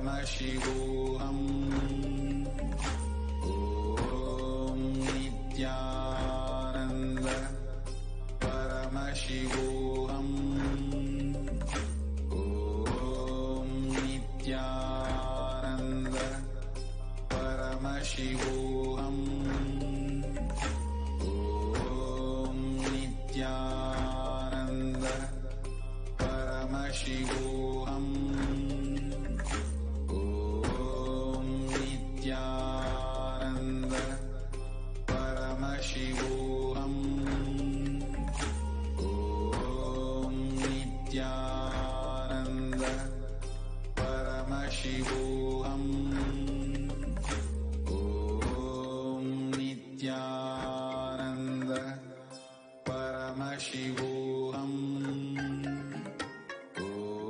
परमशिवोऽहम् ॐ नित्यानन्द परमशिवोऽहम् ॐ नित्यानन्द परमशिवोऽहम् ॐ नित्यानन्द परमशिवोऽहम् ॐ नित्यानन्द परमशिवोऽहम् ॐ नित्यानन्द परमशिवोऽहम् ॐ नित्यानन्द परमशिवोऽहम् ॐ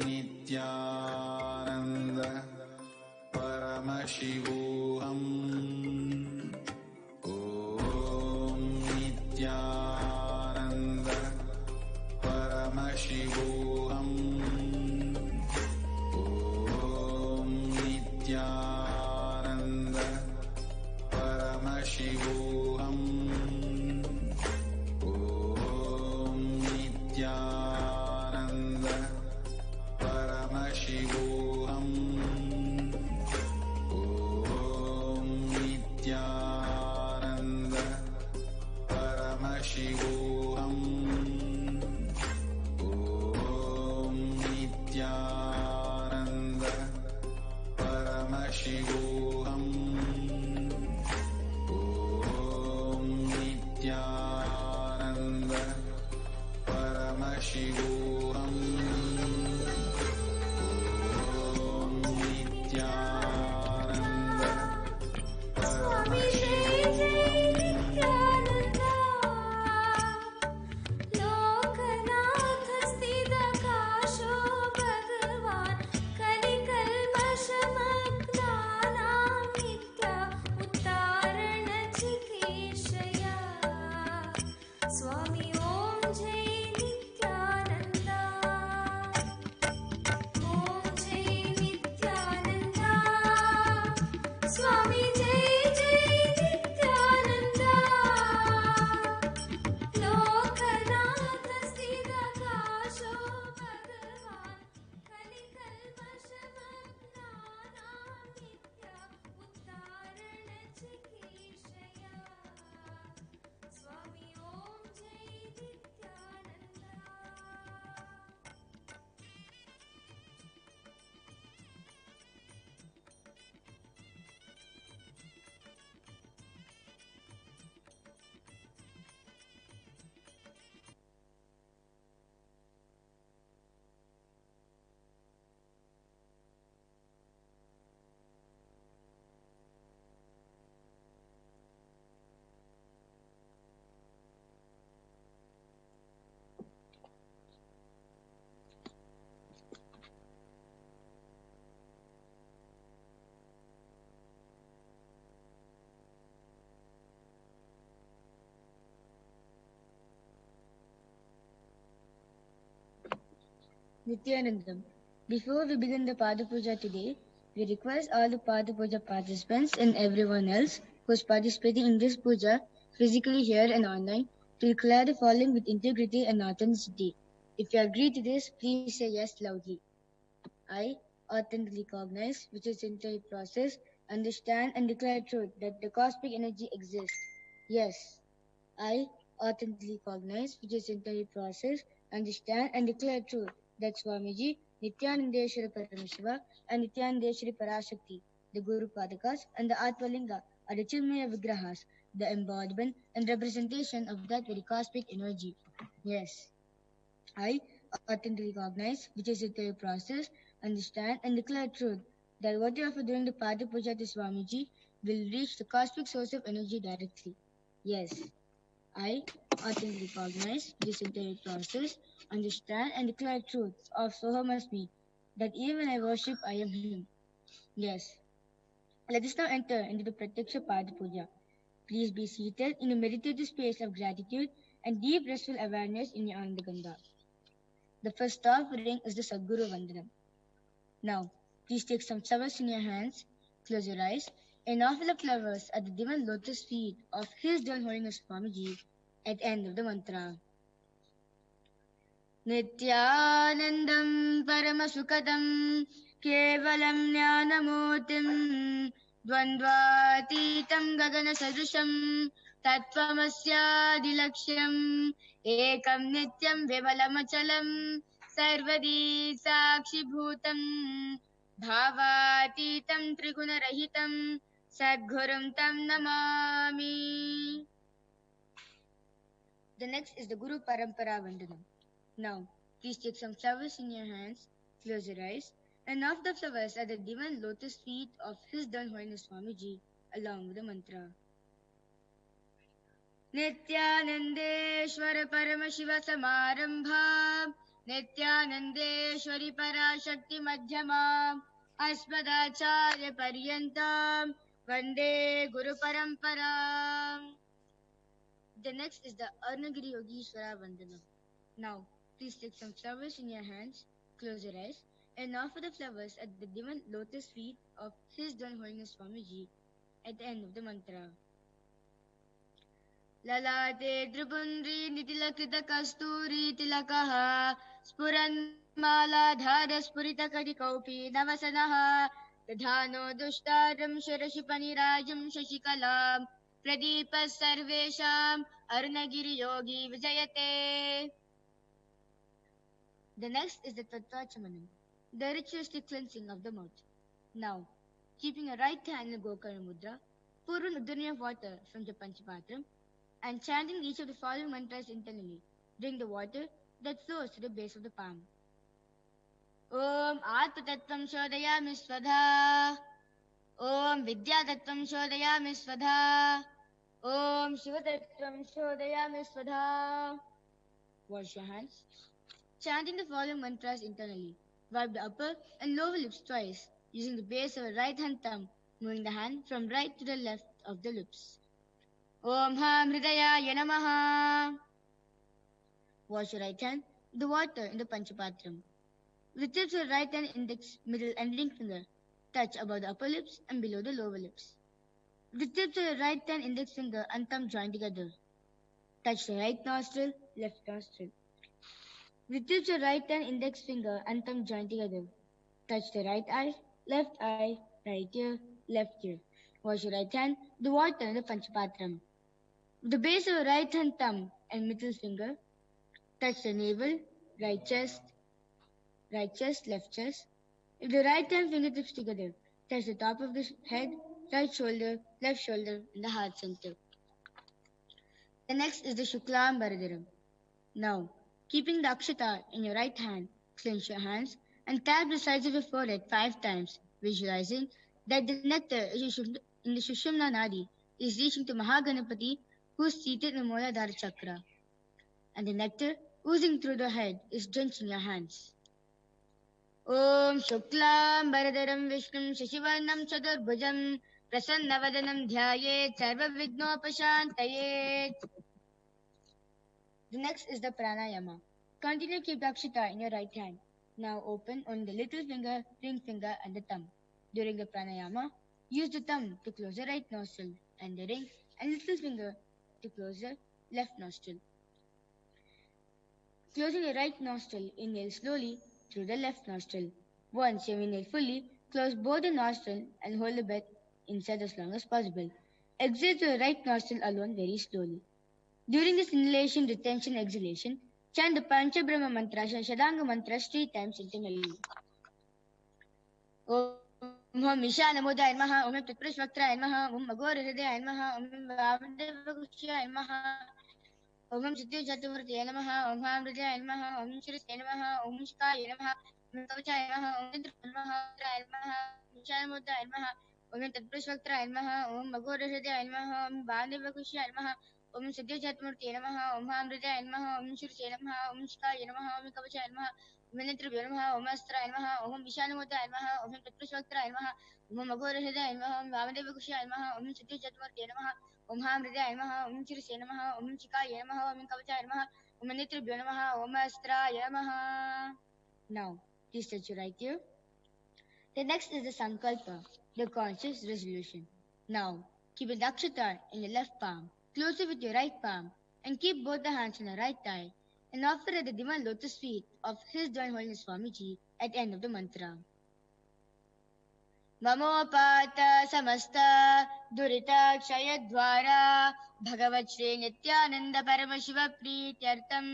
नित्यानन्द परमशिवोऽहम् ॐ नित्यानन्द परमशिवोऽहम् ॐ नित्यानन्द परमशिवोऽहम् ॐ नित्यानन्द परमशिवोऽहम् ॐ नित्यानन्द परमशिवोऽहम् ॐ नित्यानन्द परमशिवोऽहम् ॐ नित्यानन्द परमशिवोऽहम् ॐ नित्यानन्द स्वामी जय जय नित्यानंद लोकनाथ स्थितकाशो भगवान् कलिकल्मषमग्नानां नित्य उत्तारणचिकीर्षया स्वामी ॐ जय नित्यानन्द ॐ जय नित्यानन्द स्वामी जय जय नित्यानन्द लोकनाथ स्थितकाशो भगवान् कलिकल्मषमग्नानां नित्य उत्तारणचिकीर्षया स्वामी ॐ जय Nityanand Nityanandam. Before we begin the Pada Puja today, we request all the Pada Puja participants and everyone else who is participating in this puja, physically here and online, to declare the following with integrity and authenticity. If you agree to this, please say yes loudly. I authentically recognize, which is entire process, understand and declare truth that the cosmic energy exists. Yes. I authentically recognize, which is entire process, understand and declare truth that Swamiji, Nityanandeshwara Paramashiva and Nityanandeshwari Parashakti, the Guru Padakas and the Atmalinga are the Chilmaya Vigrahas, the embodiment and representation of that very cosmic energy. Yes. I authentically recognize, which is entire process, understand and declare truth that what you offer during the Pada Puja to Swamiji will reach the cosmic source of energy directly. Yes. I authentically recognize this entire process, understand and declare truth of Sohamasmi, that even I worship, I am Him. Yes. Let us now enter into the Pratyaksha Pada Puja. Please be seated in a meditative space of gratitude and deep restful awareness in your Anandagandha. The first offering is the Sadguru Vandanam. Now, Please take some flowers in your hands, close your eyes, and offer the flowers at the divine lotus feet of His Divine Holiness Swamiji at the end of the mantra. Nityanandam Paramasukadam Kevalam Jnanamutim Dvandvatitam Gagana Sadrusham Tattvamasyadilaksham Ekam Nityam Vimalamachalam Sarvadi Sakshibhutam Bhavatitam Trigunarahitam Sadgurum Tam Namami. The next is the Guru Parampara Vandanam. Now, please take some flowers in your hands, close your eyes, and offer the flowers at the divine lotus feet of His Divine Holiness Swamiji along with the mantra. Nityanandeshwara Paramashiva Samarambha Nityanandeshwari Parashakti Madhyama Asmadacharya Paryantam Vande Guru Parampara. The next is the Arnagiri Yogishwara Vandanam. Now, please take some flowers in your hands, close your eyes, and offer the flowers at the divine lotus feet of His Divine Holiness Swamiji at the end of the mantra. Lalate Dribundri Nitilakrita Kasturi Tilakaha Spuran Mala Dhara Spurita Kadikaupi Navasanaha Tadhano Dushtaram Shirashipani Rajam Shashikalam Pradipa Sarvesham Arunagiri Yogi Vijayate. The next is the Tattvachamanam, the ritualistic cleansing of the mouth. Now, keeping your right hand in the Gokarna Mudra, pour an udurni of water from the Panchapatram and chanting each of the following mantras internally. Drink the water that flows to the base of the palm. Om Atma Tattvam Shodayami Svadha. Om Vidya Tattvam Shodayami Svadha. Om Shiva Tattvam Shodayami Svadha. Wash your hands. Chanting the following mantras internally. Wipe the upper and lower lips twice, using the base of a right hand thumb, moving the hand from right to the left of the lips. Om Ham Hridayaya Namaha. Wash your right hand with the water in the Panchapatram. With the tips of the right hand index, middle and ring finger touch above the upper lips and below the lower lips. With the tips of the right hand index finger and thumb join together. Touch the right nostril, left nostril. With the tips of the right hand index finger and thumb join together. Touch the right eye, right ear, left ear. Wash your right hand with the water in the Panchapatram. With the base of the right hand thumb and middle finger, touch the navel, right chest, left chest. With the right hand fingertips together, touch the top of the head, right shoulder, left shoulder, and the heart center. The next is the Shuklam Bharadaram. Now, keeping the Akshata in your right hand, clench your hands and tap the sides of your forehead 5 times, visualizing that the nectar in the Sushumna Nadi is reaching to Mahaganapati, who is seated in the Mooladhara Chakra, and the nectar oozing through the head is drenching your hands. Om Shuklam Bharadaram Vishnum Shashivarnam Chaturbhujam Prasannavadanam Dhyayet Sarva Vignopashantayet. The next is the Pranayama. Continue to keep the Akshita in your right hand. Now open on the little finger, ring finger, and the thumb. During the Pranayama, use the thumb to close the right nostril and the ring and little finger to close the left nostril. Closing the right nostril, inhale slowly through the left nostril. Once you inhale fully, close both the nostrils and hold the breath inside as long as possible. Exhale through the right nostril alone very slowly. During this inhalation, retention, exhalation, chant the Panchabrahma mantra, Shadanga mantras 3 times internally. Om Ishanamudaya Namaha, Om Tatprashvaktaya Namaha, Om Agorahridaya Namaha, Om Vamadevagushyaya Namaha, Om Siddhijatmurtaya Namaha, Om Hamridaya Namaha, Om Shrisya Namaha, Om Shikaya Namaha, Om Kavachaya Namaha, Om Tantra Namaha, Om Ishanamudaya Namaha, Om Tatprashvaktaya Namaha, Om Agorahridaya Namaha, Om Vamadevagushyaya Namaha, Om Siddhijatmurtaya Namaha, Om Hamridaya Namaha, Om Shrisya Namaha, Om Shikaya Namaha, Om Kavachaya Namaha, Om Netrabhyo Namaha, Om Astraya Namaha, Om Ishanamudaya Namaha, Om Tatprashvaktaya Namaha, Om Agorahridaya Namaha, Om Vamadevagushyaya Namaha, Om Siddhijatmurtaya Namaha, Om Hamridaya Namaha, Om Shrisya Namaha, Om Shikaya Namaha, Om Kavachaya Namaha, Om Netrabhyo Namaha, Om Astraya Namaha. Now, please touch your right ear. The next is the Sankalpa, the conscious resolution. Now, keep a Dakshata in your left palm, close it with your right palm, and keep both the hands on the right thigh, and offer at the divine lotus feet of His Divine Holiness Swamiji at the end of the mantra. ममोपात समस्त दुरित क्षयद्वारा भगवत् श्री नित्यानंद परम शिव प्रीत्यर्थम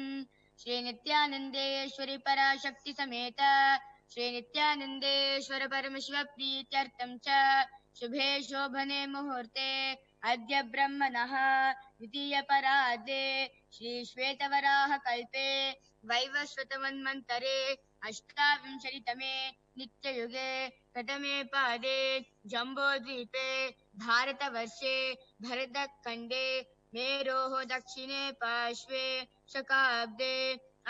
श्री नित्यानंदेश्वरी पराशक्ति समेत श्री नित्यानंदेश्वर परम शिव प्रीत्यर्थम च शुभे शोभने मुहूर्ते अद्य ब्रह्मणः द्वितीय परार्धे श्री श्वेतवराह कल्पे वैवस्वतमन्वन्तरे अष्टाविंशतितमे नित्ययुगे प्रथमे पादे जम्बोद्वीपे भारतवर्षे भरतखण्डे मेरोः दक्षिणे पार्श्वे शकाब्दे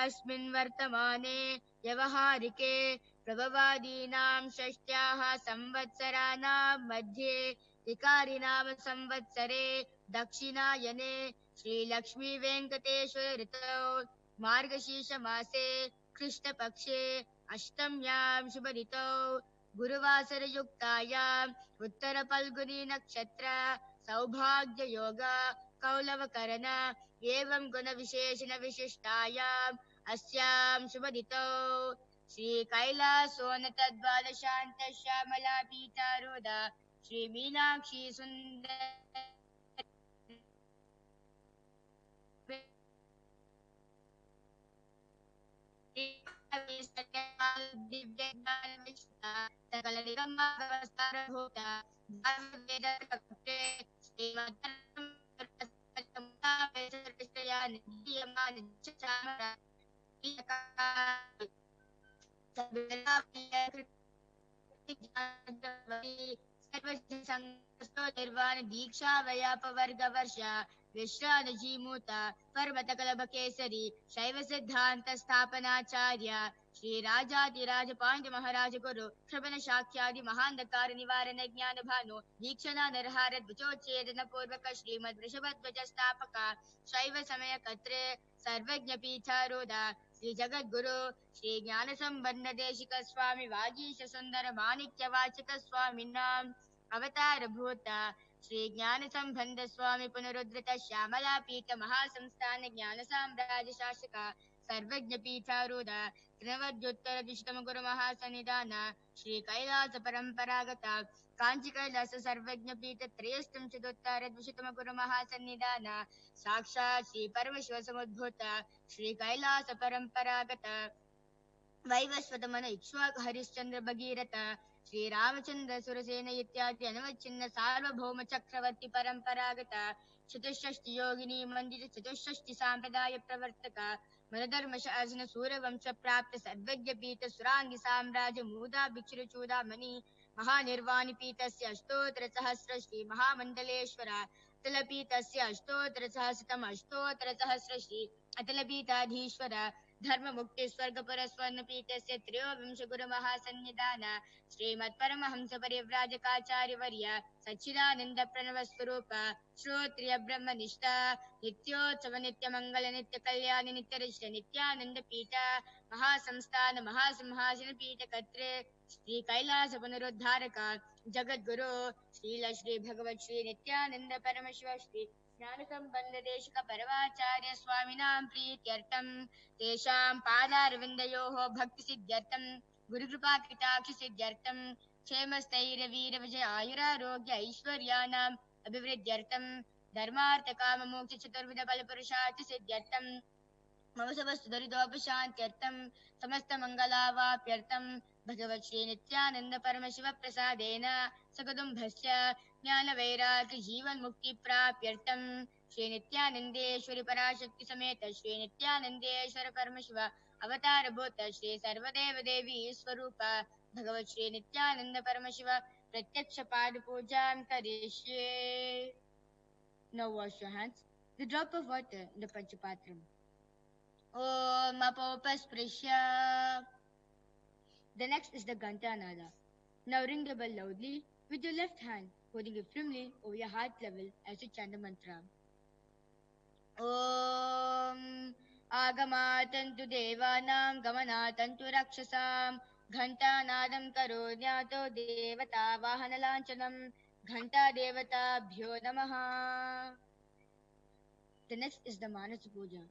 अस्मिन् वर्तमाने व्यवहारिके प्रभवादीनां षष्ट्याः संवत्सराणां मध्ये विकारिनाम संवत्सरे दक्षिणायने श्रीलक्ष्मी वेङ्कटेश्वर ऋतौ मार्गशीर्षमासे कृष्णपक्षे अष्टम्यां शुभऋतौ गुरुवासरयुक्तायाम् उत्तरफल्गुनी नक्षत्र सौभाग्ययोग कौलवकरण एवं गुणविशेषण विशिष्टायाम् अस्यां शुभऋतौ श्रीकैलासोन्नतद्वादशान्त श्यामला पीठारूढ श्रीमीनाक्षी सुन्दर निर्वाण दीक्षा वयापवर्ग वर्ष विश्रानजीमूत पर्वतकलभ केसरी शैव सिद्धांत स्थापनाचार्य श्री राजाधिराज पांड्य महाराज गुरु श्रवण शाख्यादि महांधकार निवारण ज्ञान भानु दीक्षणा नरहार द्विजोच्छेदन पूर्वक श्रीमद वृषभध्वज स्थापक शैव समय कत्रे सर्वज्ञ पीठारूढ़ श्री जगद्गुरु श्री ज्ञान संबंध देशिक स्वामी वागीश सुंदर माणिक्य वाचक स्वामी नाम अवतार भूत श्री ज्ञान संबंध स्वामी पुनरुद्धृत श्यामला पीठ महासंस्थान ज्ञान साम्राज्य शासक सर्वज्ञ पीठारूढ़ त्रिनवद्योत्तर द्विशतम गुरु महासन्निधान श्री कैलास परंपरागत कांची कैलास सर्वज्ञ पीठ त्रयस्तम चतुत्तर द्विशतम गुरु महासन्निधान साक्षात् श्री परमशिव समुद्भूत श्री कैलास परंपरागत वैवस्वत मन इक्ष्वाक हरिश्चंद्र भगीरथ श्री रामचंद्र सुरसेन इत्यादि अनवच्छिन्न सार्वभौम चक्रवर्ती परंपरागत चतुष्षष्टि योगिनी मंदिर चतुष्षष्टि सांप्रदाय प्रवर्तक मनधर्म शासन सूर्यवंश प्राप्त सर्वज्ञ पीठ सुरांगी साम्राज्य मूदा भिक्षुर चूडामणि महानिर्वाणि पीठस्य अष्टोत्तर सहस्र श्री महामंडलेश्वर अतल पीठस्य अष्टोत्तर सहस्रतम अष्टोत्तर सहस्र श्री अतल पीठाधीश्वर धर्म मुक्ति स्वर्ग पर स्वर्ण पीठस्य त्रयोविंश गुरु महासन्निधान श्रीमत् परमहंस परिव्राजकाचार्य वर्य सच्चिदानंद प्रणव स्वरूप श्रोत्रिय ब्रह्मनिष्ठ नित्योत्सव नित्य मंगल नित्य कल्याण नित्य ऋष्ट नित्यानंद पीठ महासंस्थान महासिंहासन पीठ कत्रे श्री कैलास पुनरुद्धारक जगद्गुरु श्रील श्री भगवत श्री नित्यानंद परमशिव श्री ज्ञान संबंध देशिक परमाचार्य स्वामिनां प्रीत्यर्थं तेषां पादारविन्दयोः भक्ति सिद्ध्यर्थं गुरुकृपा कटाक्ष सिद्ध्यर्थं क्षेमस्थैर्य वीर विजय आयुरारोग्य ऐश्वर्याणाम् अभिवृद्ध्यर्थं धर्मार्थ काम मोक्ष चतुर्विध बल पुरुषार्थ सिद्ध्यर्थं मम समस्त दरिद्रोपशान्त्यर्थं समस्त मंगलावाप्यर्थं भगवत् श्री नित्यानंद परमशिव प्रसादेन सकुटुम्बस्य ज्ञान वैराग्य जीवन मुक्ति प्राप्त्यर्थं श्री नित्यानंदेश्वरी पराशक्ति समेत श्री नित्यानंदेश्वर परमशिव अवतार भूत श्री सर्वदेव देवी स्वरूप भगवत् श्री नित्यानंद परमशिव प्रत्यक्ष पाद पूजां करिष्ये. Now wash your hands. The drop of water in the Panchapatram. Om Apopasprisya. The next is the Gantanala. Now ring the bell loudly with your left hand, holding it firmly over your heart level as you chant the mantra. Om Agamatantu Devanam Gamanatantu Rakshasam घण्टानादं करो ज्ञातो देवता वाहनलाञ्छनं घण्टादेवताभ्यो नमः. The next is the Manas Puja,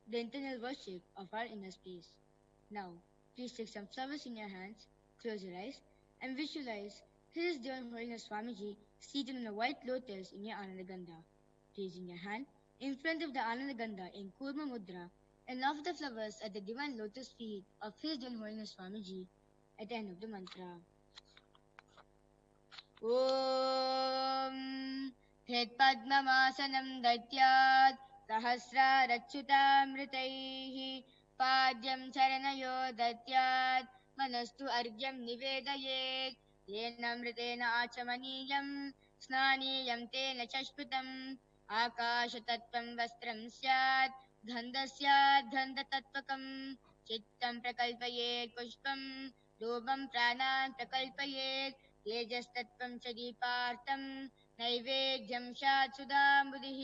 the internal worship of our inner space. Now, please take some flowers in your hands, close your eyes, and visualize His Divine Holiness Swamiji seated on a white lotus in your Anandagandha. Raising your hand in front of the Anandagandha in Kurma Mudra and offer the flowers at the divine lotus feet of His Divine Holiness Swamiji at the end of the mantra. Om Padmamasanam Datyat Sahasrarachyutamritaihi Padyam Charanayo Datyat Manastu Argyam Nivedayet Yenamritena Achamaniyam Snaniyam Tena Chashputam Akashatattvam Vastram Syat Gandhasyat Gandhatatvakam Chittam Prakalpayet Pushpam Dobam Pranan Prakalpayet तेजस्तत्त्वं च दीपार्थं नैवेद्यं स्यात् सुधाम्बुधिः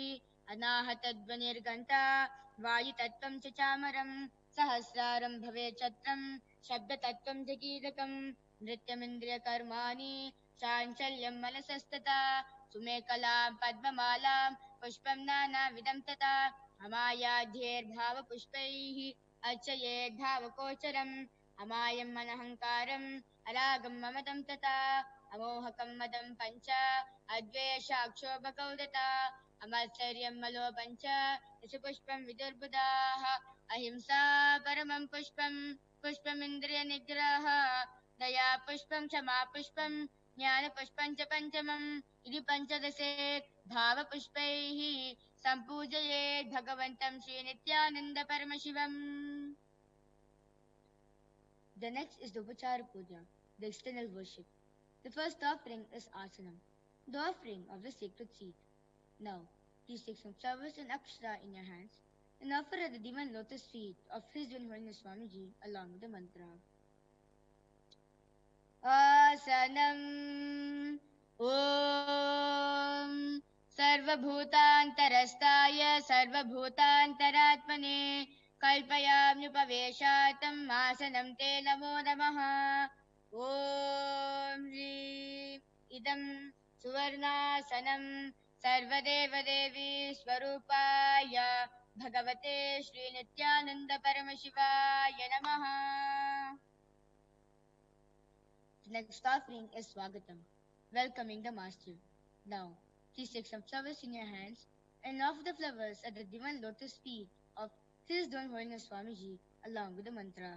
अनाहतध्वनिर्घण्टा वायुतत्त्वं च चामरं सहस्रारं भवेत् छत्रं शब्दतत्त्वं च कीलकं नृत्यमिन्द्रियकर्माणि चाञ्चल्यं मनसस्तथा सुमेकलां पद्ममालां पुष्पं नानाविधं तथा अमायाध्यैर्भावपुष्पैः अर्चयेद्भावकोचरम् अमायं मनहङ्कारम् अरागं ममतं तथा अमोहकं मदं पञ्च अद्वेषाक्षोभकौदता अमत्सर्यं मलोपं च यशपुष्पं विदुर्बुधाः अहिंसा परमं पुष्पं पुष्पमिन्द्रियनिग्रहः दया पुष्पं क्षमा पुष्पं ज्ञानपुष्पं च पञ्चमम् इति पञ्चदशे भावपुष्पैः सम्पूजयेत् भगवन्तं श्रीनित्यानन्दपरमशिवम्. The next is the Upachara Puja, the external worship. The first offering is Asanam, the offering of the sacred seat. Now, please take some flowers and akshara in your hands and offer at the divine lotus feet of His Divine Holiness Swamiji along with the mantra. Asanam Om Sarvabhutantarastaya Sarvabhutantaratmane कल्पयाम्युपवेशातं आसनं ते नमो नमः. ॐ ह्रीं इदं सुवर्णासनं सर्वदेवदेवी स्वरूपाय भगवते श्रीनित्यानन्दपरमशिवाय नमः. The next offering is Swagatam, welcoming the Master. Now, please take some flowers in your hands and offer the flowers at the divine lotus feet of His Divine Holiness Swamiji along with the mantra.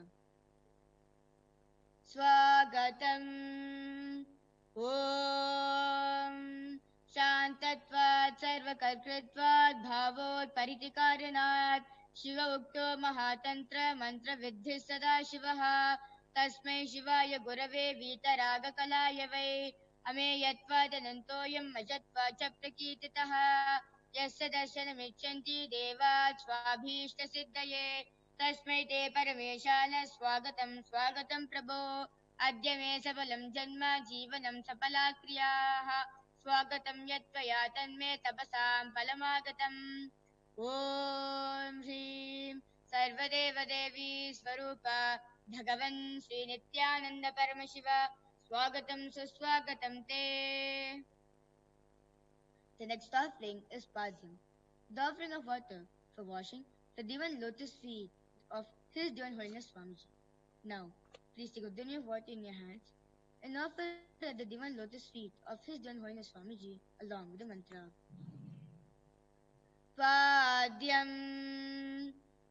Swagatam Om Shantatvat Sarvakartritvat Bhavot Paritikaryanat Shiva Ukto Mahatantra Mantra Vidhi Sada Shivaha Tasmai Shivaya Gurave Vitaraga Kalaya Vai Ameyatvat Anantoyam Majatvat Chaprakititaha यस्य दर्शनमिच्छन्ति देवात् स्वाभीष्टसिद्धये तस्मै ते परमेशान स्वागतं स्वागतं प्रभो अद्य मे सफलं जन्म जीवनं सफला क्रियाः स्वागतं यत्त्वया तन्मे तपसां फलमागतम्. ॐ ह्रीं सर्वदेवदेवी स्वरूप भगवन् श्रीनित्यानन्दपरमशिव स्वागतं सुस्वागतं ते. The next offering is Padyam, the offering of water for washing the divine lotus feet of His Divine Holiness Swamiji. Now, please take a duni of water in your hands and offer at the divine lotus feet of His Divine Holiness Swamiji along with the mantra. Padyam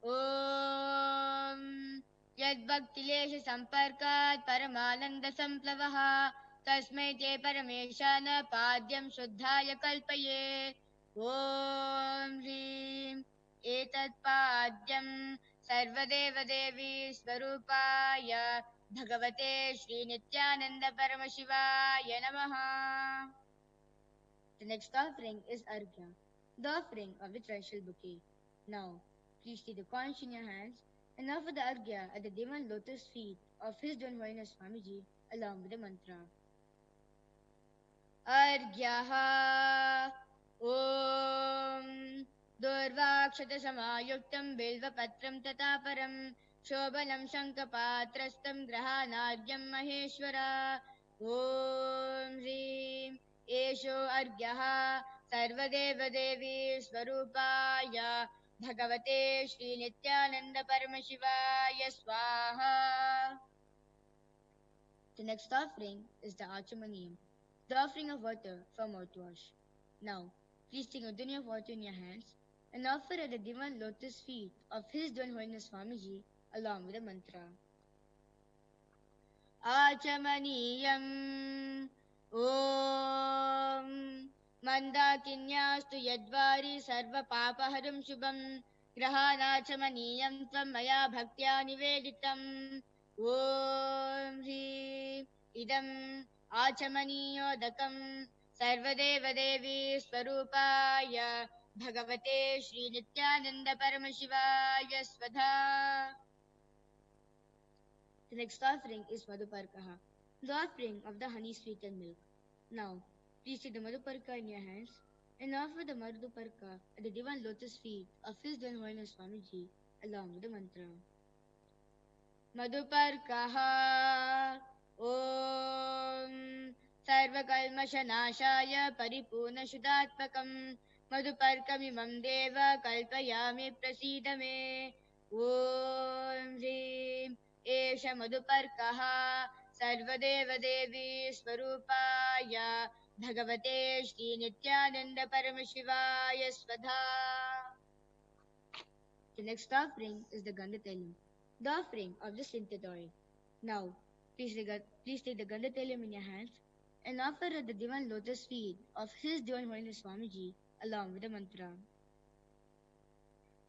Om Yadbhaktilesha Samparkat Paramananda Samplavaha तस्मै ते परमेशान पाद्यं शुद्धाय कल्पये. ॐ ह्रीं एतत् पाद्यं सर्वदेवदेवी स्वरूपाय भगवते श्रीनित्यानन्दपरमशिवाय नमः. The next offering is Arghya, the offering of the treasure bouquet. Now, please take the conch in your hands and offer the Arghya at the divine lotus feet of His Divine Holiness Swamiji along with the mantra. अर्घ्यः ॐ दुर्वाक्षतसमायुक्तं बिल्वपत्रं तथा परं शोभनं शङ्खपात्रस्तं ग्रहाणार्घ्यं महेश्वरा ॐ ह्रीं एषो अर्घ्यः सर्वदेवदेवी स्वरूपाय भगवते श्रीनित्यानन्दपरमशिवाय स्वाहा. The next offering is the Achamaniyam, the offering of water for mouthwash. Now, please take a dunny of water in your hands and offer at the divine lotus feet of His Divine Holiness Swamiji along with the mantra. Achamaniyam Om Mandakinyastu Yadvari Sarva Papaharam Shubham Grahanachamaniyam Tvam Maya Bhaktya Niveditam Om Hri Idam Achamaniyodatam Sarvadevadevi Swarupaya Bhagavate Shri Nityananda Paramashivaya Svadha. The next offering is Madhuparkaha, the offering of the honey sweetened milk. Now, please take the Madhuparka in your hands and offer the Madhuparka at the divine lotus feet of His Divine Holiness Swamiji along with the mantra. Madhuparkaha Om Sarvakalmashanashaya Paripurna Shuddhatmakam Madhuparkamimam Deva Kalpayami Prasidame Om Hrim Esha Madhuparkaha Sarvadevadevi Swarupaya Bhagavate Shri Nityananda Paramashivaya Svadha. The next offering is the Gandhatailam, the offering of the scented oil. Now, please take the Gandhatailam in your hands and offer at the divine lotus feet of His Divine Holiness Swamiji along with the mantra.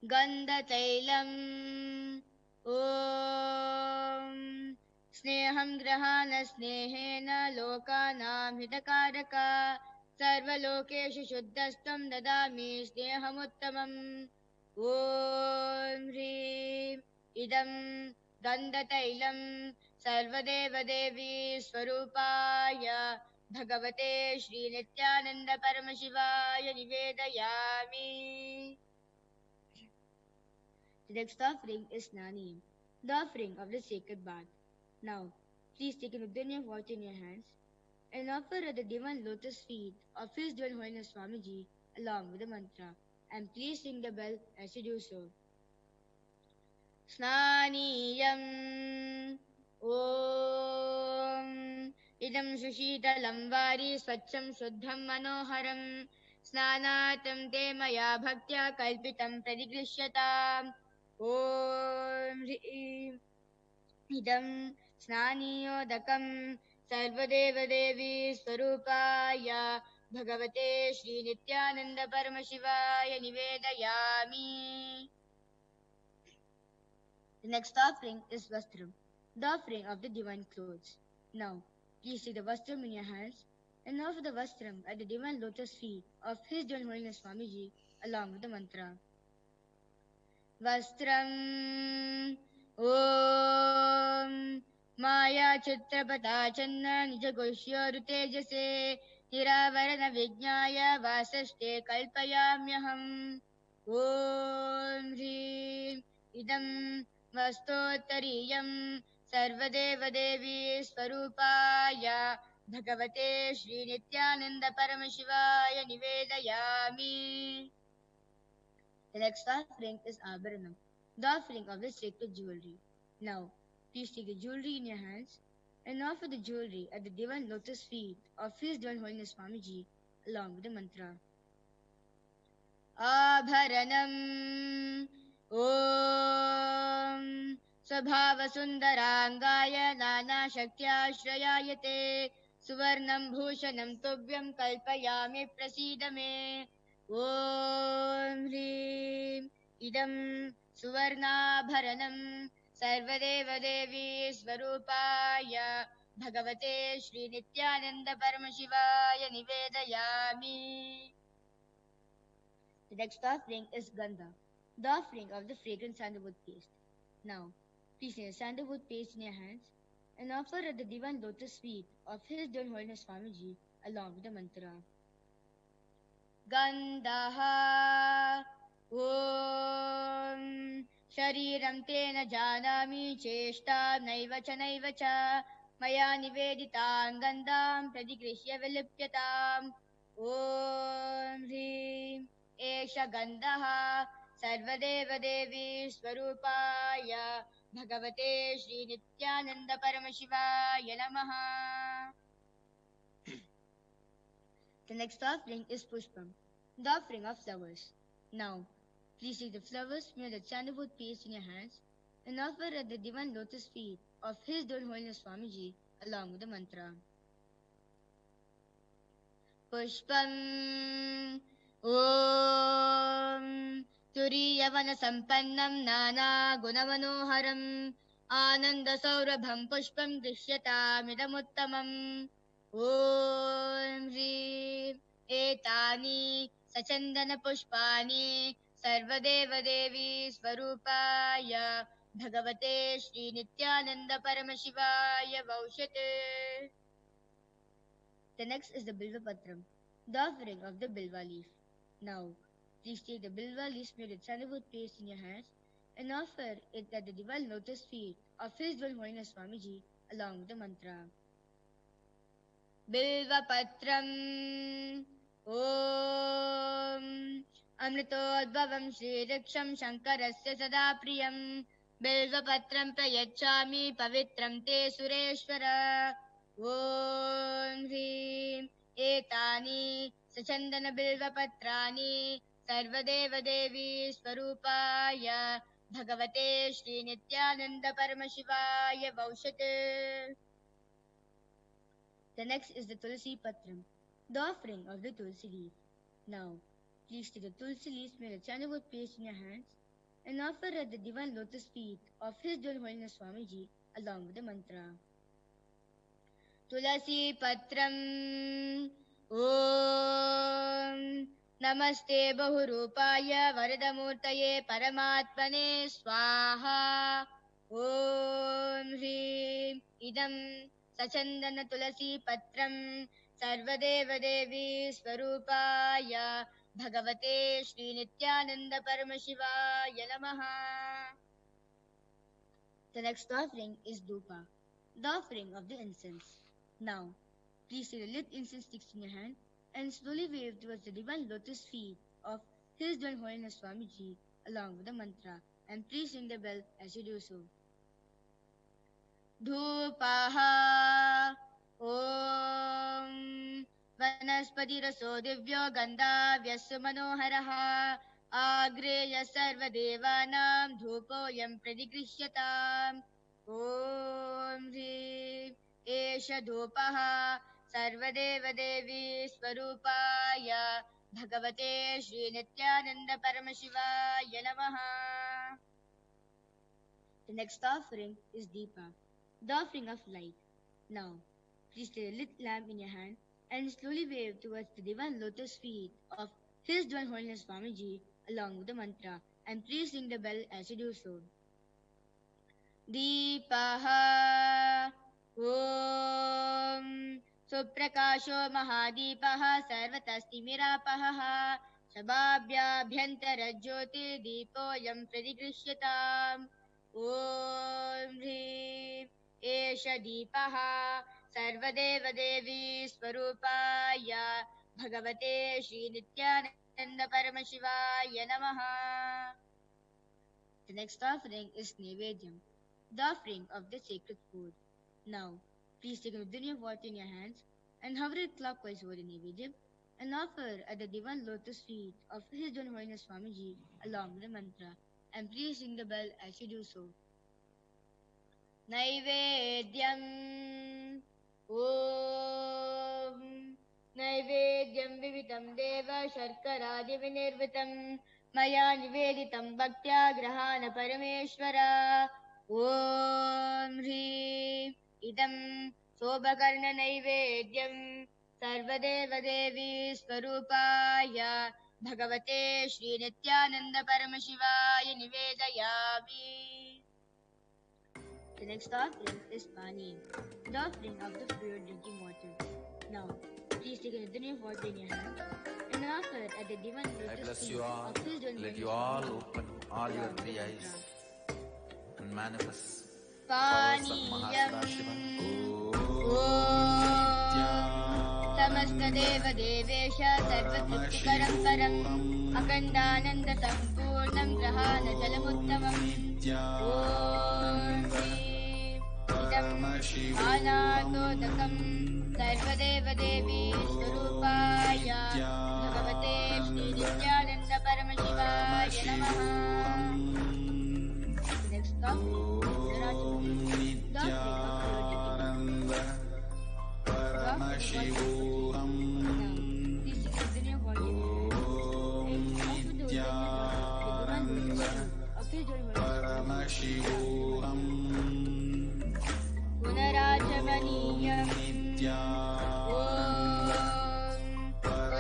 Gandhatailam Om Sneham Grahana Snehena Lokanam Hitakaraka Sarvalokeshu Shuddhastam Dadami Snehamuttamam Om Hrim Idam Gandhatailam Sarvadevadevi Swarupaya Bhagavate Shri Nityananda Paramashivaya Nivedayami. The next offering is Snaniyam, the offering of the sacred bath. Now, please take a udanya of water in your hands and offer at the divine lotus feet of His Divine Holiness Swamiji along with the mantra, and please ring the bell as you do so. Snaniyam Om Idam Sushitalam Vari Swacham Shuddham Manoharam Snanatam Te Maya Bhaktya Kalpitam Pradigrishyata Om Hrim Idam Snaniyodakam Sarvadevadevi Swarupaya Bhagavate Shri Nityananda Paramashivaya Nivedayami. The next offering is Vastram, the offering of the divine clothes. Now, please take the Vastram in your hands and offer the Vastram at the divine lotus feet of His Divine Holiness Swamiji along with the mantra. Vastram Om Maya Chitrapata Channa Nijagoshyo Rutejase Niravarana Vijnaya Vasaste Kalpayamyaham Om Hrim Idam Vastottariyam Sarvadevadevi Swarupaya Bhagavate Shri Nityananda Paramashivaya Nivedayami. The next offering is Abharanam, the offering of the sacred jewelry. Now, please take the jewelry in your hands and offer the jewelry at the divine lotus feet of His Divine Holiness Swamiji along with the mantra. Abharanam Om Swabhava Sundarangaya Nana Shaktyashrayayate Suvarnam Bhushanam Tubhyam Kalpayami Prasidame Om Hrim Idam Suvarnabharanam Sarvadevadevi Swarupaya Bhagavate Shri Nityananda Paramashivaya Nivedayami. The next offering is Gandha, the offering of the fragrant sandalwood paste. Now, please take the sandalwood paste in your hands and offer at the divine lotus feet of His Divine Holiness Swamiji along with the mantra. Gandha Om शरीरं तेन जानामि चेष्टां नैव च मया निवेदितां गन्धां प्रतिगृह्य विलिप्यताम् ॐ ह्रीं एष गन्धः सर्वदेवदेवी स्वरूपाय भगवते श्रीनित्यानन्द परमशिवाय नमः. The next offering is Pushpam, the offering of flowers. Now, please take the flowers from the sandalwood paste in your hands and offer at the divine lotus feet of His Divine Holiness Swamiji along with the mantra. Pushpam Om Turiyavana Sampannam Nana Gunamanoharam Ananda Saurabham Pushpam Drishyataamidamuttamam Om Hrim Etani Sachandana Pushpani Sarvadeva Devi Swarupaya Bhagavate Shri Nityananda Paramashivaya Vaushate. The next is the Bilva Patram, the offering of the Bilva leaf. Now, please take the Bilva leaf made with sandalwood paste in your hands and offer it at the divine lotus feet of His Divine Holiness Swamiji along with the mantra. Bilva Patram Om Amritodbhavam Shri Riksham Shankarasya Sada Priyam Bilva Patram Prayachami Pavitram Te Sureshwara Om Hrim Etani Sachandana Bilva Patrani Sarvadeva Devi Swarupaya Bhagavate Shri Nityananda Paramashivaya Vaushate. The next is the Tulsi Patram, the offering of the Tulsi leaf. Now, please take the Tulsi leaf made of sandalwood paste in your hands and offer at the divine lotus feet of His Divine Holiness Swamiji along with the mantra. Tulasi Patram Om Namaste Bahurupaya Varadamurtaye Paramatmane Swaha Om Hrim Idam Sachandana Tulasi Patram Sarvadeva Devi Swarupaya Bhagavate Shri Nityananda Paramashivaya Namaha. The next offering is Dhupa, the offering of the incense. Now, please take the lit incense sticks in your hand and slowly wave towards the divine lotus feet of His Divine Holiness Swamiji along with the mantra, and please ring the bell as you do so. Dhupaha Om Vanaspati Raso Divyo Gandhavyasya Manoharaha Agreya Sarva Devanam Dhupoyam Pradigrisyatam Om Hrim Esha Dhupaha Sarvadeva Devi Swarupaya Bhagavate Shri Nityananda Paramashivaya Namaha. The next offering is Deepa, the offering of light. Now, please take a lit lamp in your hand and slowly wave towards the divine lotus feet of His Divine Holiness Swamiji along with the mantra, and please ring the bell as you do so. Deepaha Om Suprakasho Mahadeepaha Sarvatasti Mirapaha Sabhabhyabhyantara Jyoti Deepoyam Pradigrisyatam Om Hrim Esha Deepaha Sarvadeva Devi Swarupaya Bhagavate Shri Nityananda Paramashivaya Namaha. The next offering is Nevedyam, the offering of the sacred food. Now, please take a Vidya of water in your hands and hover it clockwise over the Nevedyam and offer at the divine lotus feet of His Divine Holiness Swamiji along with the mantra, and please ring the bell as you do so. Naivedyam Om Naivedyam Vivitam Deva Sharkaradi Vinirvitam Maya Niveditam Bhaktya Grahana Parameshwara Om Hrim Idam Sobhakarna Naivedyam Sarvadeva Devi Swarupaya Bhagavate Shri Nityananda Paramashivaya Nivedayami. The next offering is Pani, the offering of the pure drinking water. Now, please take a Vidya of water in your hand and offer at the divine I lotus bless feet you all. of His Divine Let you Holiness all Swamiji open all your along with the three eyes. mantra. and manifest powers of पानीयम् Mahasada ॐ समस्तदेवदेवेश सर्वतृप्तिकरं परम् अखण्डानन्दसम्पूर्णं ग्रहाणजलमुत्तमम् ॐ इदम् आनादोदकम् सर्वदेवदेवी स्वरूपाय भगवते श्रीनित्यानन्दपरमशिवाय नमः. Next stop, Nityananda Paramashivoham Paramashivoham पुनराचमनीयम्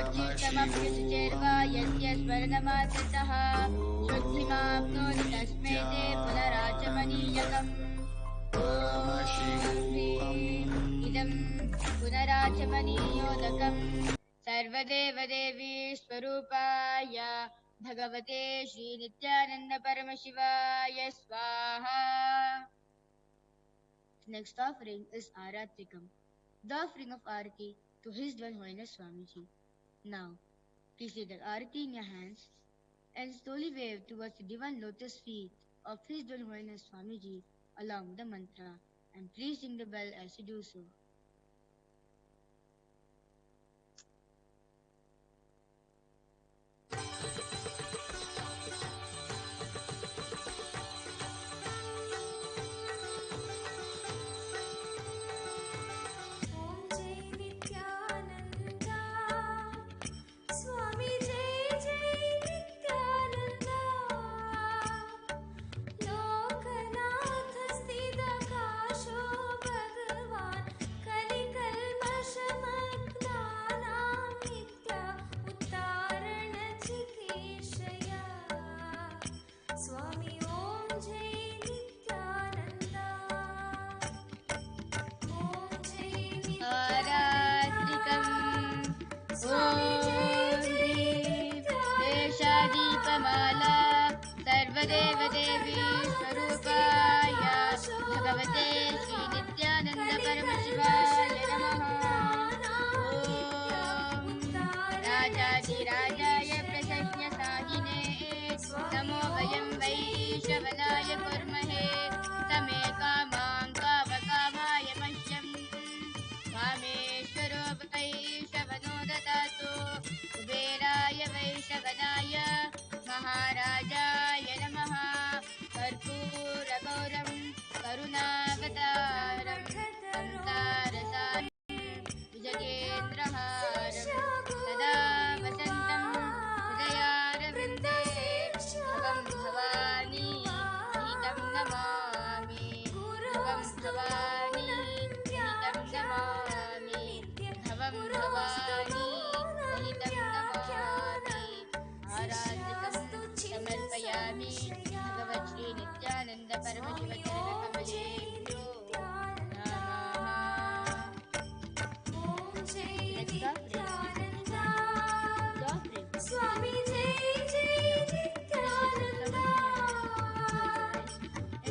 ोच्चितमप्यसुचेर्वा यस्य स्मरणमात्रतः शुद्धिमाप्नोति तस्मै ते पुनराचमनीयकम् ॐ इदम् पुनराचमनीयोदकम् सर्वदेवदेवी स्वरूपाय भगवते श्रीनित्यानन्दपरमशिवाय स्वाहा. Next offering is Aratikam, the offering of Arati to His Divine Holiness Swamiji. Now, please take the Arati in your hands and slowly wave towards the divine lotus feet of His Divine Holiness Swamiji along with the mantra, and please ring the bell as you do so. ॐ जय नित्यानन्दा स्वामी जय जय नित्यानन्दा लोकनाथ स्थितकाशो भगवान् कलिकल्मषमग्नानां नित्या उत्तारणचिकीर्षया स्वामी ॐ जय नित्यानन्दा ॐ जय Aratikam Om Desha-dīpamālā Sarvadeva-devi Swarupāya Bhagavate Sri-Nityananda-Paramasivāya Namaha. Om Rājādi-rājāya Prasajña-sāhine Namo vayam Vaishnavanāya kurmahe Tame kāmāṃ kāma-kāmāya mahyam Vāmeshvaro Vaishvano dadato Kuberāya Vaishvanaaya Mahārājāya Namaha. Karpūra-gauram Karunāvataram Samsāra-sāram Vijayendrahāram Sada vasantam Hridayāravinde Bhavam Bhavani Nitam namāmi Bhavam Bhavani Nitam namāmi Bhavam Bhavani Nitam namāmi. Aratikam samarpayami Bhagavat Shri Nityananda Paramashiva Charanakamalepyo Namaha. ॐ जय Next Nityananda offering. स्वामी जय जय नित्यानन्दा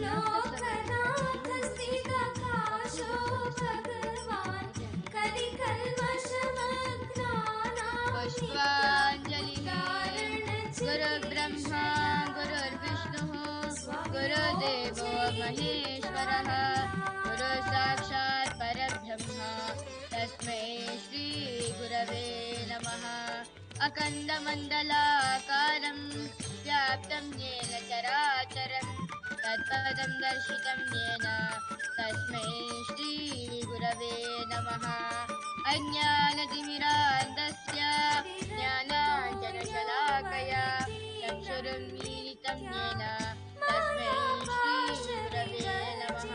लोकनाथ स्थितकाशो भगवान् कलिकल्मषमग्नानां पुष्पाञ्जलिः गुरुर्ब्रह्मा गुरुर्विष्णुः गुरुदेवो महेश्वरः गुरुसाक्षात् परब्रह्म तस्मै श्रीगुरवे नमः. अखण्डमण्डलाकारं व्याप्तं येन चराचरं तत्पदं दर्शितं येन तस्मै श्रीगुरवे नमः. अज्ञानतिमिरान्धस्य ज्ञानाञ्जनशलाकया चक्षुरुन्मीलितं येन तस्मै श्रीगुरवे नमः.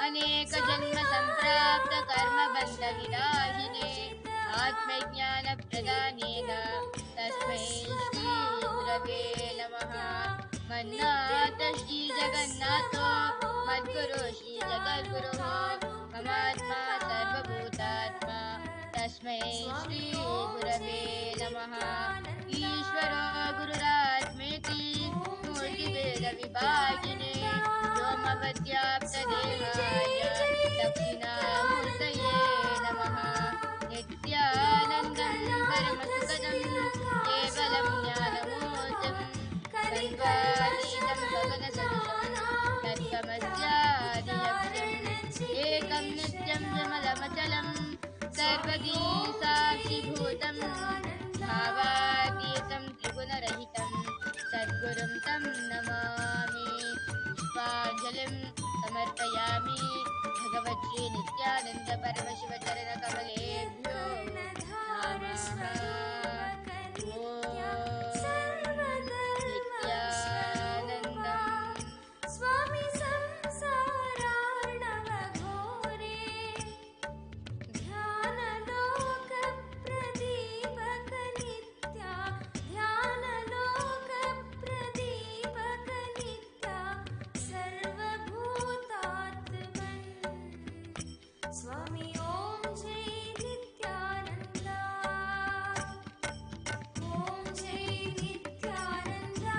अनेकजन्मसम्प्राप्तकर्मबन्धविदाहिने आत्मज्ञानप्रदानेन तस्मै श्रीगुरवे नमः. मन्नाथ श्रीजगन्नाथो मद्गुरो श्रीजगद्गुरुः ममात्मा सर्वभूतात्मा तस्मै श्रीगुरवे नमः. ईश्वरो गुरुरात्मेति मूर्तिभेदविभागिने व्योम व्याप्तदेहाय दक्षिणामूर्तये नमः। नित्यानन्दं परमसुखदं केवलं ज्ञानमूर्तिं सर्वातीतं गगनसदृशं तत्त्वमस्यादिलक्ष्यम् एकं नित्यं विमलमचलं सर्वदी साक्षिभूतं भावातीतं त्रिगुणरहितं सद्गुरुं तं नमामि। पुष्पाञ्जलिं समर्पयामि भगवत्श्री नित्यानन्द परमशिवचरणकमलेभ्यो नमः। स्वामी संसारार्णव घोरे ध्यानलोक प्रदीपक नित्या ध्यानलोक प्रदीपक नित्या सर्वभूतात्मन् स्वामी ॐ जय नित्यानन्दा ॐ जय नित्यानन्दा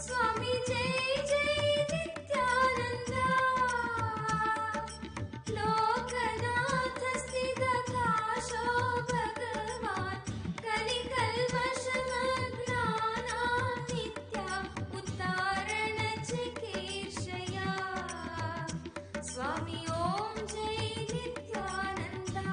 स्वामी जय जय नित्यानन्दा लोकनाथ स्थितकाशो भगवान् कलिकल्मषमग्नानां नित्या उद्धारणचिकीर्षया स्वामी ॐ जय नित्यानन्दा।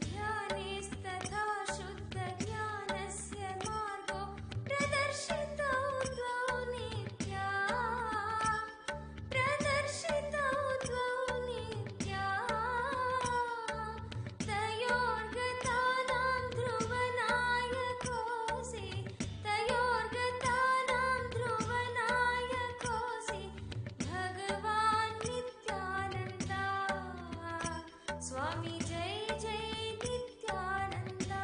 ध्यानेस्तथा शुद्धज्ञानस्य मार्गो प्रदर्शितो द्वौ नित्या प्रदर्शितो द्वौ नित्या तयोर्गतानां ध्रुवनायकोऽसि तयोर्गतानां ध्रुवनायकोऽसि भगवान् नित्यानन्दा स्वामी जय जय नित्यानन्दा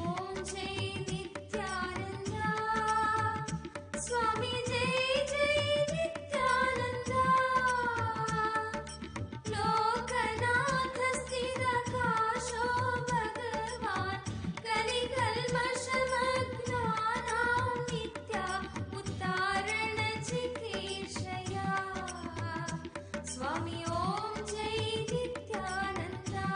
ॐ जय नित्यानन्दा स्वामी जय जय नित्यानन्दा लोकनाथ स्थितकाशो भगवान् कलिकल्मषमग्नानां नित्या उद्धारणचिकीर्षया स्वामी ॐ जय नित्यानन्दा।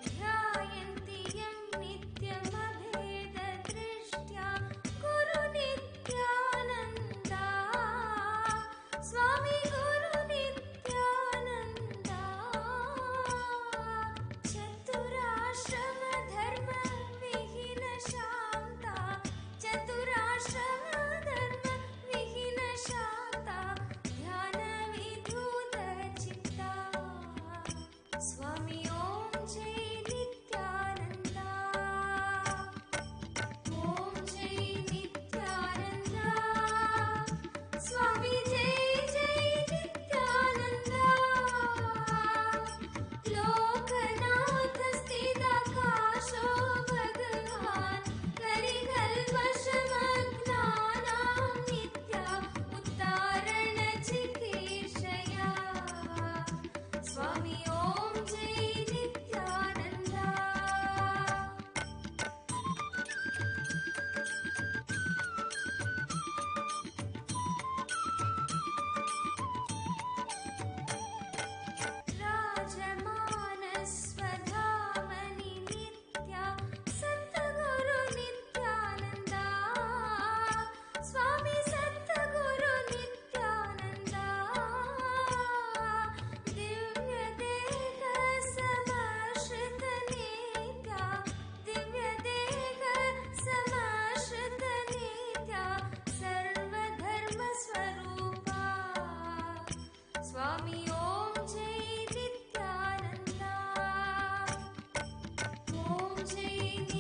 ध्यायन्ति यं नित्यमभेददृष्ट्या गुरु नित्यानन्दा स्वामी गुरु नित्यानन्दा चतुराश्रमधर्मविहीन शान्ता चतुराश्रमधर्मविहीन शान्ता ध्यानविधूतचित्ता स्वामी ॐ जय नित्यानन्दा ॐ जय नित्यानन्दा स्वामी जय जय नित्यानन्दा लोकनाथ स्थितकाशो भगवान् कलिकल्मषमग्नानां नित्या उद्धारणचिकीर्षया स्वामी ॐ जय नित्यानन्दा। राजमानस्वधामनि नित्या सद्गुरु नित्यानन्दा स्वामी सद्गुरु नित्यानन्दा दिव्यदेह समाश्रित नित्या दिव्यदेह समाश्रित नित्या सर्वधर्मस्वरूपा स्वामी ॐ जय नित्यानन्दा ॐ जय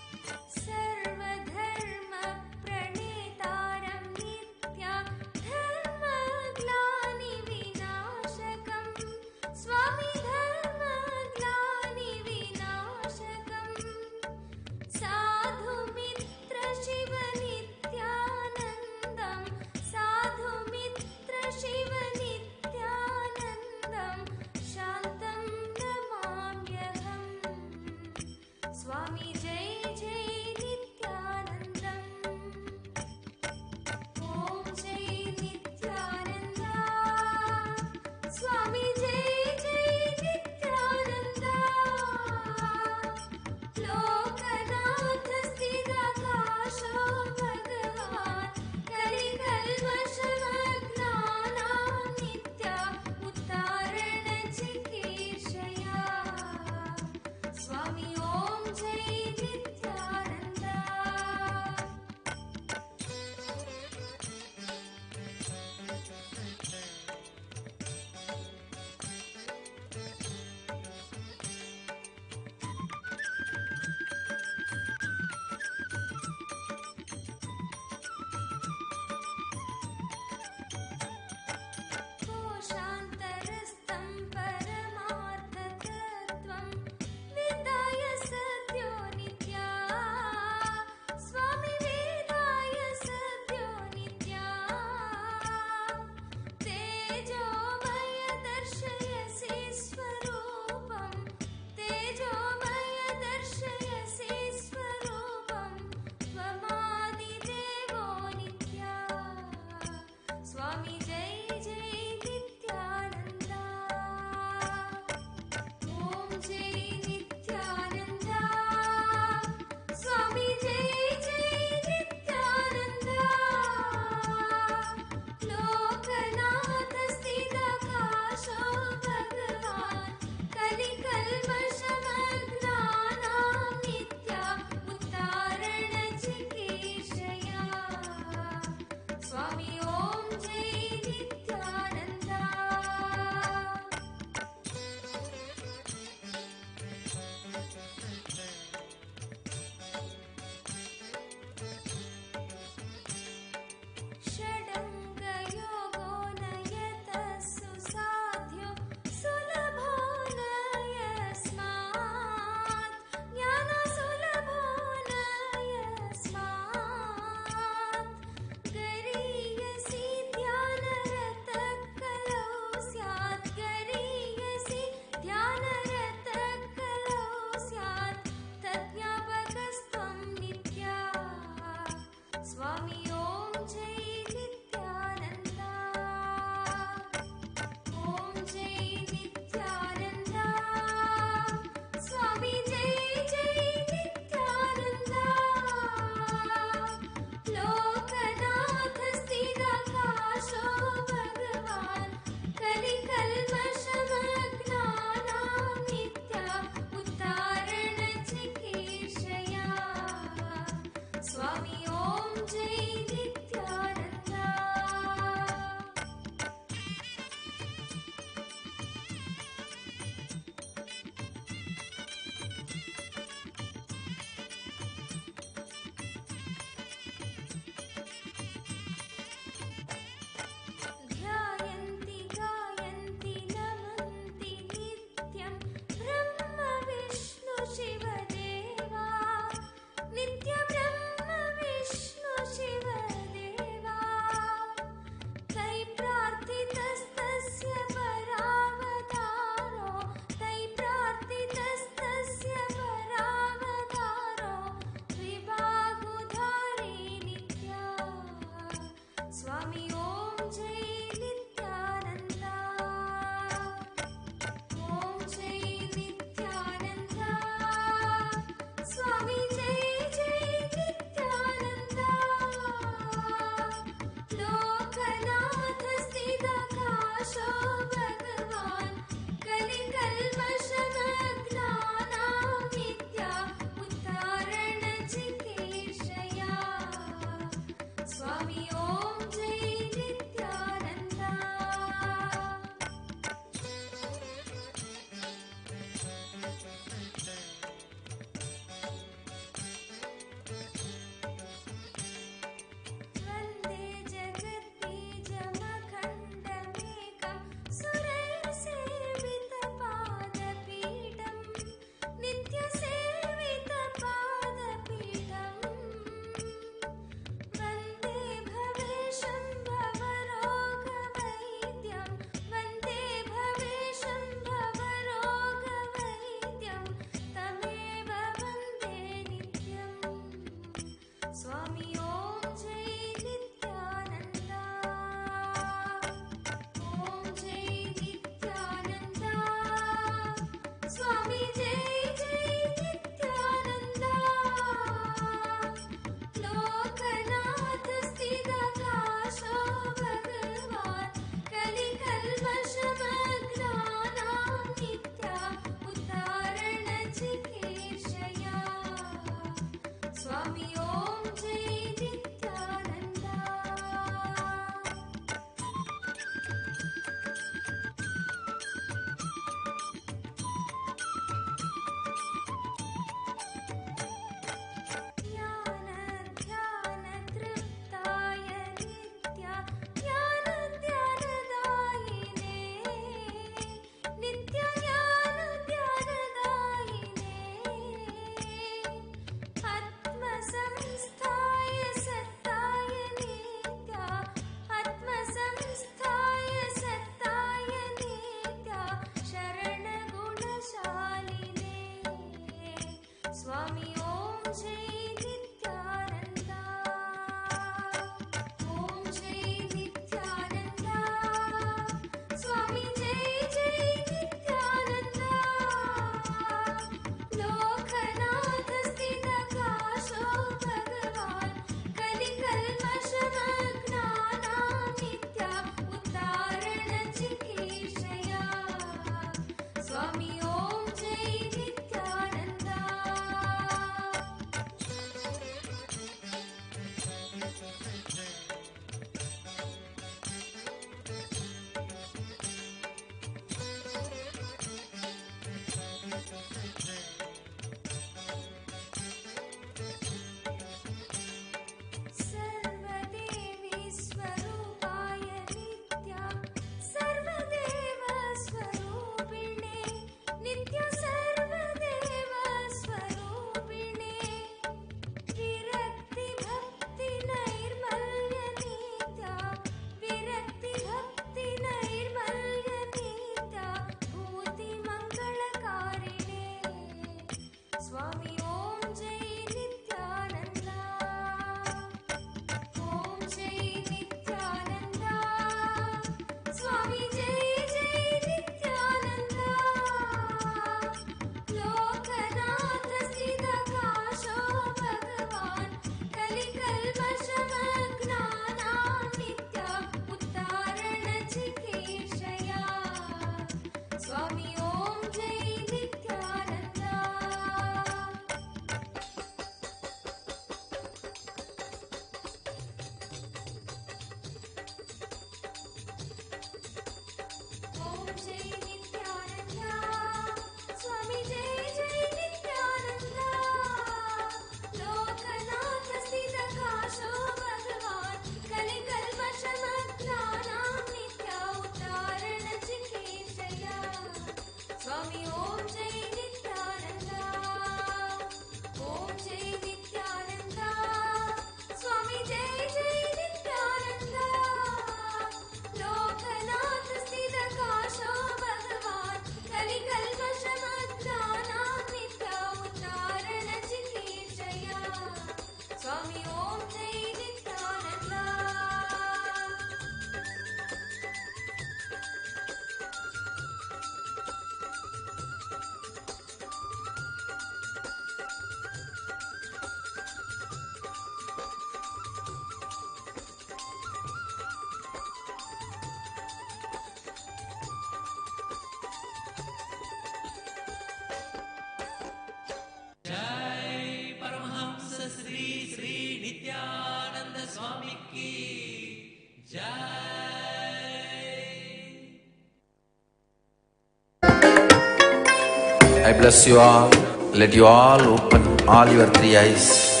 I bless you all. Let you all open all your three eyes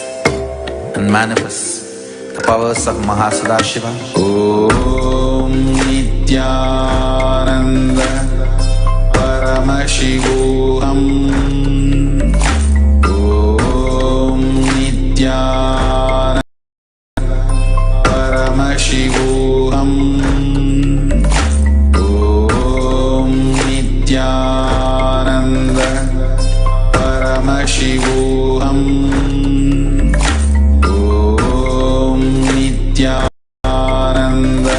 and manifest the powers of Mahasadashiva. Om Nityananda Paramashivoham. Om Nityananda Paramashivoham. Om Nityananda Paramashivoham. Om Nityananda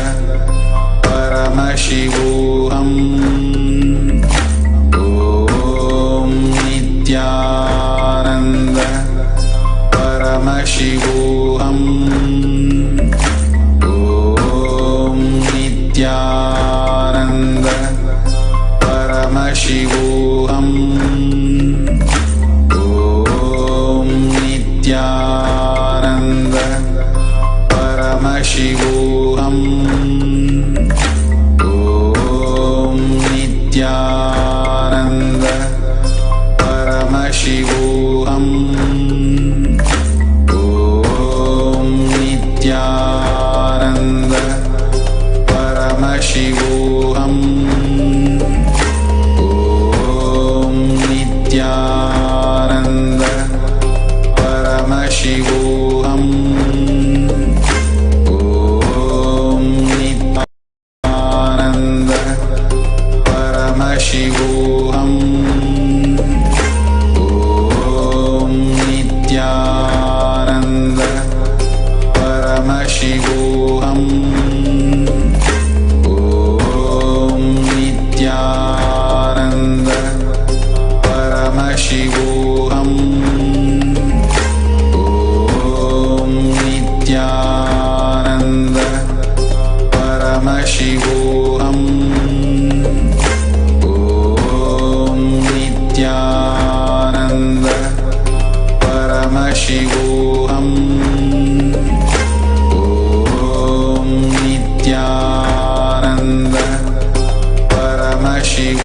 Paramashivoham. Om Nityananda Paramashivoham. Om Nityananda Paramashivoham. Om Nityananda Paramashivoham. Om Nityananda Paramashivoham. Om Nityananda Paramashivoham. Om Nityananda Paramashivoham. Om Nityananda Paramashivoham. Om परमशिवोऽहम् ॐ नित्यानन्द परमशिवोऽहम् ॐ नित्यानन्द परमशिवोऽहम् ॐ नित्यानन्द परमशिव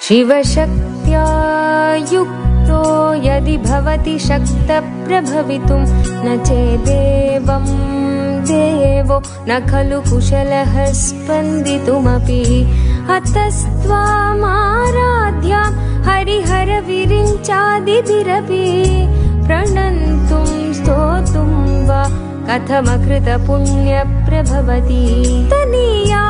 शिवशक्त्या युक्तो यदि भवति शक्तप्रभवितुं न चेदेवं देवो न खलु कुशलः स्पन्दितुमपि अतस्त्वामाराध्यां हरिहरविरिञ्चादिभिरपि प्रणन्तुं स्तोतुं वा कथमकृतपुण्यप्रभवति तनीया